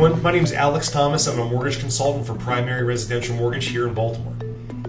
everyone. My name is Alex Thomas. I'm a mortgage consultant for Primary Residential Mortgage here in Baltimore.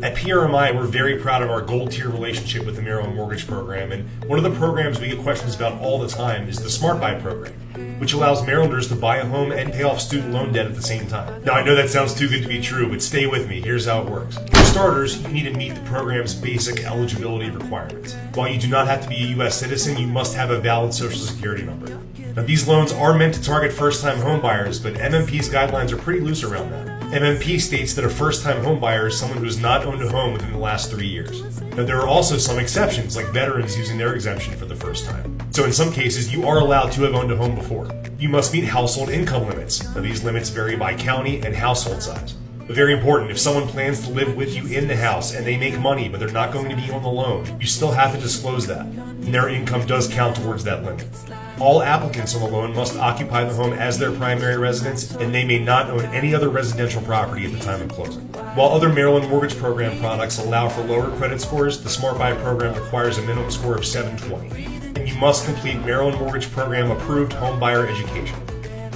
At PRMI, we're very proud of our gold tier relationship with the Maryland Mortgage Program, and one of the programs we get questions about all the time is the Smart Buy program, which allows Marylanders to buy a home and pay off student loan debt at the same time. Now, I know that sounds too good to be true, but stay with me. Here's how it works. For starters, you need to meet the program's basic eligibility requirements. While you do not have to be a U.S. citizen, you must have a valid Social Security number. Now, these loans are meant to target first-time home buyers, but MMP's guidelines are pretty loose around that. MMP states that a first-time home buyer is someone who has not owned a home within the last 3 years. Now, there are also some exceptions, like veterans using their exemption for the first time. So in some cases, you are allowed to have owned a home before. You must meet household income limits. Now, these limits vary by county and household size. But very important, if someone plans to live with you in the house and they make money, but they're not going to be on the loan, you still have to disclose that. And their income does count towards that limit. All applicants on the loan must occupy the home as their primary residence, and they may not own any other residential property at the time of closing. While other Maryland Mortgage Program products allow for lower credit scores, the Smart Buy program requires a minimum score of 720. And you must complete Maryland Mortgage Program approved home buyer education.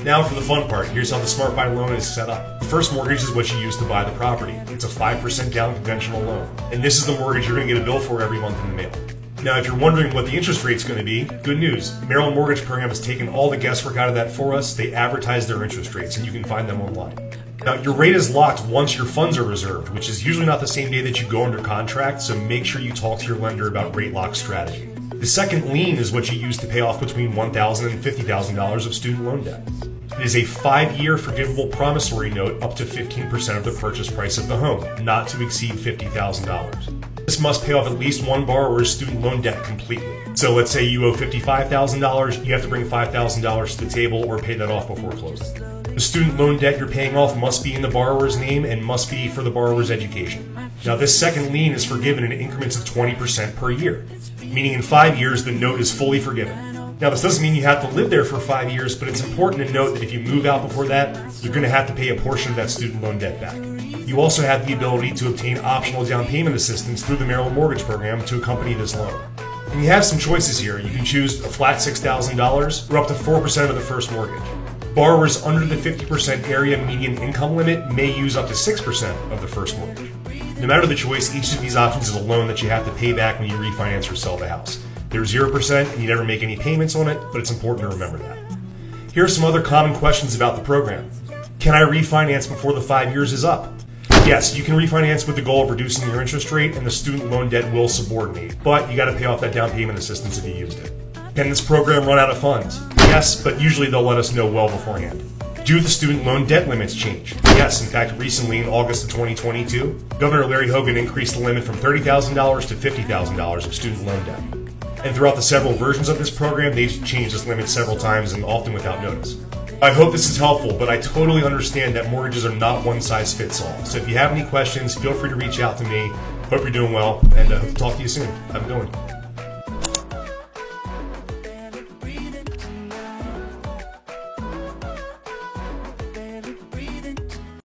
Now for the fun part, here's how the Smart Buy loan is set up. The first mortgage is what you use to buy the property. It's a 5% down conventional loan. And this is the mortgage you're going to get a bill for every month in the mail. Now, if you're wondering what the interest rate's going to be, good news. The Maryland Mortgage Program has taken all the guesswork out of that for us. They advertise their interest rates, and you can find them online. Now, your rate is locked once your funds are reserved, which is usually not the same day that you go under contract, so make sure you talk to your lender about rate lock strategy. The second lien is what you use to pay off between $1,000 and $50,000 of student loan debt. It is a 5-year forgivable promissory note up to 15% of the purchase price of the home, not to exceed $50,000. This must pay off at least one borrower's student loan debt completely. So let's say you owe $55,000, you have to bring $5,000 to the table or pay that off before closing. The student loan debt you're paying off must be in the borrower's name and must be for the borrower's education. Now, this second lien is forgiven in increments of 20% per year, meaning in 5 years the note is fully forgiven. Now, this doesn't mean you have to live there for 5 years, but it's important to note that if you move out before that, you're going to have to pay a portion of that student loan debt back. You also have the ability to obtain optional down payment assistance through the Maryland Mortgage Program to accompany this loan. And you have some choices here. You can choose a flat $6,000 or up to 4% of the first mortgage. Borrowers under the 50% area median income limit may use up to 6% of the first mortgage. No matter the choice, each of these options is a loan that you have to pay back when you refinance or sell the house. They're 0% and you never make any payments on it, but it's important to remember that. Here are some other common questions about the program. Can I refinance before the 5 years is up? Yes, you can refinance with the goal of reducing your interest rate, and the student loan debt will subordinate, but you got to pay off that down payment assistance if you used it. Can this program run out of funds? Yes, but usually they'll let us know well beforehand. Do the student loan debt limits change? Yes, in fact, recently in August of 2022, Governor Larry Hogan increased the limit from $30,000 to $50,000 of student loan debt. And throughout the several versions of this program, they've changed this limit several times and often without notice. I hope this is helpful, but I totally understand that mortgages are not one size fits all. So if you have any questions, feel free to reach out to me. Hope you're doing well, and hope to talk to you soon. Have a good one.